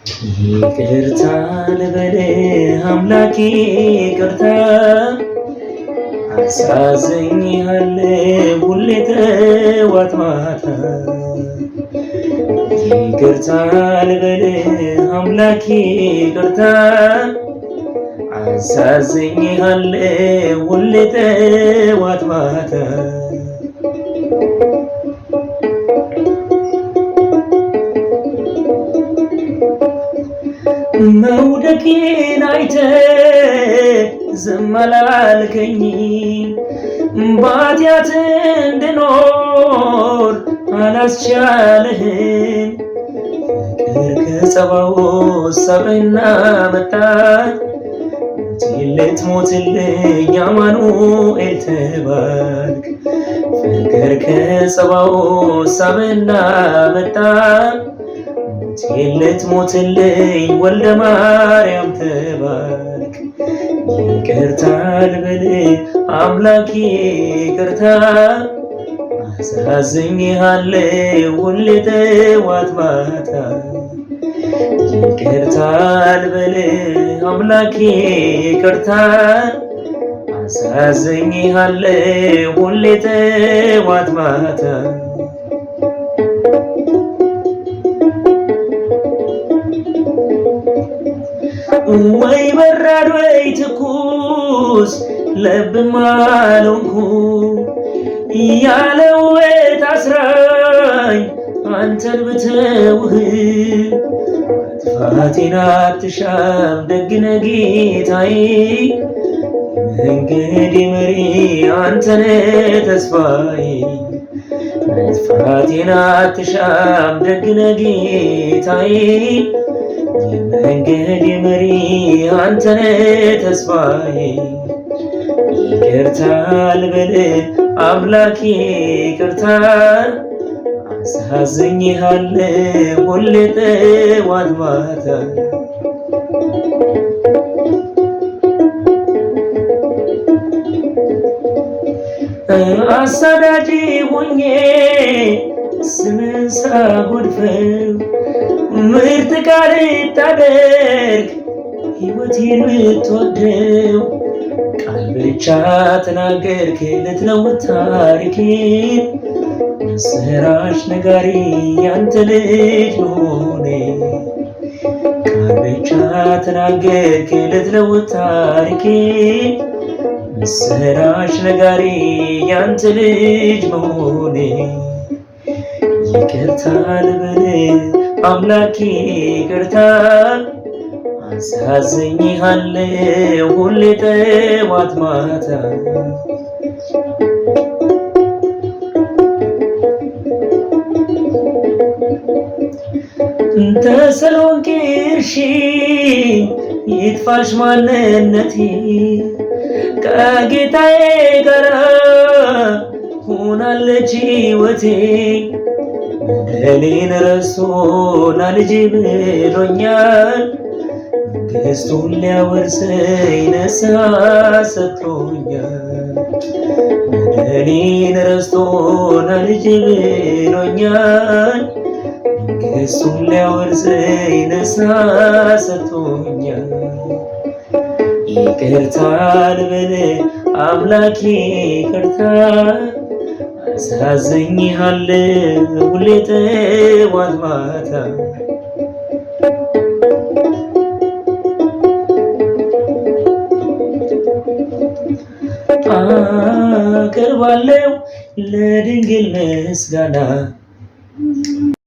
ይቅርታ ልበልህ አምላኬ ይቅርታ አሳዝኜሃለሁ ሁሌ ጠዋት ማታ። ይቅርታ ልበልህ አምላኬ ይቅርታ አሳዝኜሃለሁ ሁሌ ጠዋት ማታ። መውደቄን አይተህ ዝም አላልከኝም፣ በኃጢአት እንድኖር አላስቻለህም። ፍቅር ከጸባኦት ሰብእና መጣ፣ ልትሞትልኝ አማኑኤል ተባልክ። ፍቅር ከጸባኦት ሰብእና መጣ፣ ልትሞትልኝ ወልደ ማርያም ተባልክ። ይቅርታ ልበልህ አምላኬ ይቅርታ አሳዝኜሃለሁ ሁሌ ጠዋት ማታ። ይቅርታ ልበልህ አምላኬ ይቅርታ አሳዝኜሃለሁ ሁሌ ጠዋት ማታ። ወይ በራድ ወይ ትኩስ ለብም አልሆንኩ፣ ያለ ውበት አስራኝ አንተን ብተውህ። ጥፋቴን አትሻም ደግ ነህ ጌታዬ፣ መንገዴ መሪ አንተነ ተስፋዬ። ጥፋቴን አትሻም ደግ ነህ ጌታዬ፣ መንገዴ መሪ አንተነ ተስፋዬ። ይቅርታ ልበልህ አምላኬ ይቅርታ አሳዝኜሃለሁ ሁሌ ጠዋት ማታ። አሳዳጅ ሆኜ ስምን ሳጎድፈው፣ ምርጥ ቃል ታደርግ ሕይወቴን ብትወደው። ቃል ብቻ ተናገርክ ልትለውጥ ታሪኬን፣ ምስራች ነጋሪ ያንተ ልጅ መሆኔ። ቃል ብቻ ተናገርክ ልትለውጥ ታሪኬን፣ ምስራች ነጋሪ ያንተ ልጅ መሆኔ። ይቅርታ ልበልህ አምላኬ ይቅርታ አሳዝኜሃለሁ ሁሌ ጠዋት ማታ። ተሰሎንቄ እርሺኝ ይጥፋሽ ማንነቴ፣ ከጌታዬ ጋር ሆናለች ሕይወቴ። በደሌን ረስቶና ልጄ ብሎኛል፣ መንግሥቱን ሊያወርሰኝ ንስሐ ሰጥቶኛል። በደሌን ረስቶና ልጄ ብሎኛል፣ መንግሥቱን ሊያወርሰኝ ንስሐ ሰጥቶኛል። ይቅርታ ልበልህ አምላኬ ይቅርታ አሳዝኜሃለሁ ሁሌ ጠዋት ማታ። አቀርባለሁ ለድንግል ምስጋና